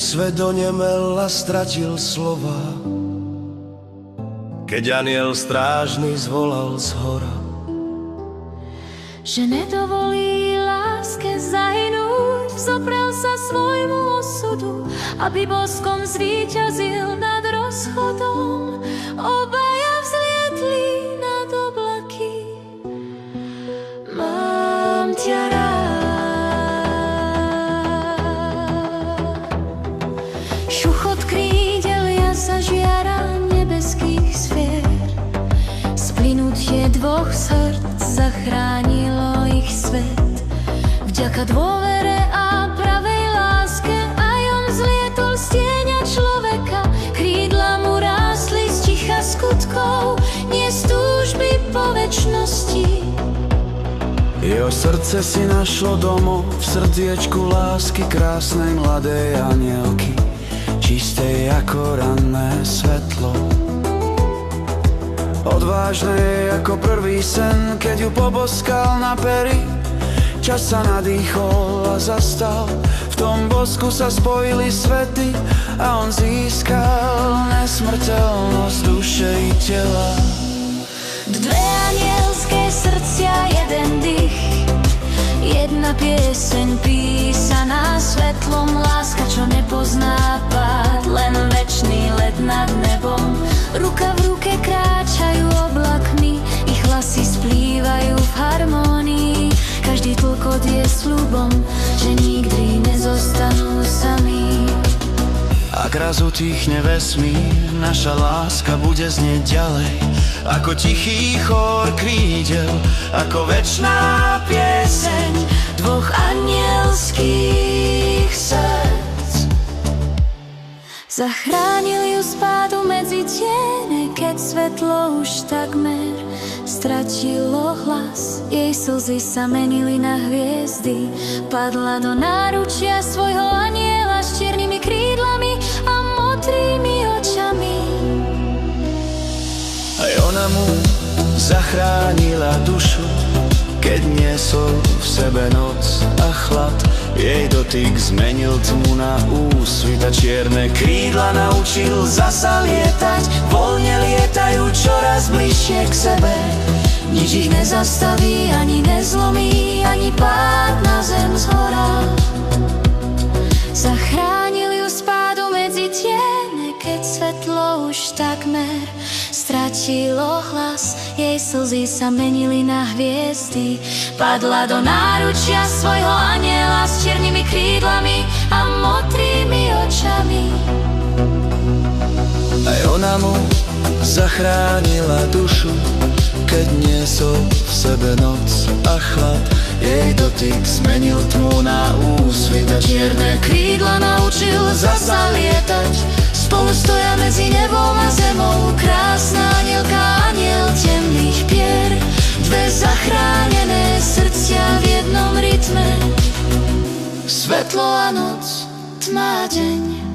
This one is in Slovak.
svet onemel a stratil slova, keď anjel strážny zvolal zhora, že nedovolí láske zahynúť, zoprel sa svojmu osudu, aby boskom zvíťazil nad rozchodom. Obaja vzlietli nad oblaky. Mám ťa rád. Šuchot krídel jasa žiara nebeských sfér, splynutie dvoch srdc zachránilo ich svet. Vďaka dôvere a pravej láske aj on zlietol z tieňa človeka. Krídla mu rástli z ticha skutkov, nie z túžby po večnosti. Jeho srdce si našlo domov v srdiečku lásky krásnej mladej anielky, čistej ako ranné svetlo. Odvážnej ako prvý sen, keď ju poboskal na pery. Čas sa nadýchol a zastal, v tom bosku sa spojili svety a on získal nesmrteľnosť duše i tela. Dve anielské srdcia, jeden dých, jedna pieseň písaná svetlom. Láska, čo nepozná pád, len večný let nad nebom. Ruka v ruke kráčajú oblakmi, ich hlasy splývajú v harmónii. Každý tlkot je sľubom, že nikdy nezostanú sami. Ak raz utichne vesmír, naša láska bude znieť ďalej, ako tichý chór krídel, ako večná pieseň dvoch anielských srdc. Zachránil ju z pádu medzi tiene, keď svetlo už takmer stratilo hlas. Jej slzy sa menili na hviezdy, padla do náručia svojho anjela s čiernymi krídlami a modrými očami. Aj ona mu zachránila dušu, keď niesol v sebe noc a chlad. Jej dotyk zmenil tmu na úsvit a čierne krídla naučil zasa lietať. Voľne lietajú čoraz bližšie k sebe, nič ich nezastaví, ani nezlomí, ani pád na zem zhora. Zachránil ju z pádu medzi tiene, keď svetlo už takmer stratilo hlas. Jej slzy sa menili na hviezdy, padla do náručia svojho anjela s čiernymi krídlami a modrými očami. Aj ona mu zachránila dušu, keď niesol v sebe noc a chlad. Jej dotyk zmenil tmu na úsvit a čierne krídla naučil zasa lietať. Spolu stoja medzi nebom a zemou, krásna anielka, aniel temných pier. Dve zachránené srdcia v jednom rytme, svetlo a noc, tma a deň.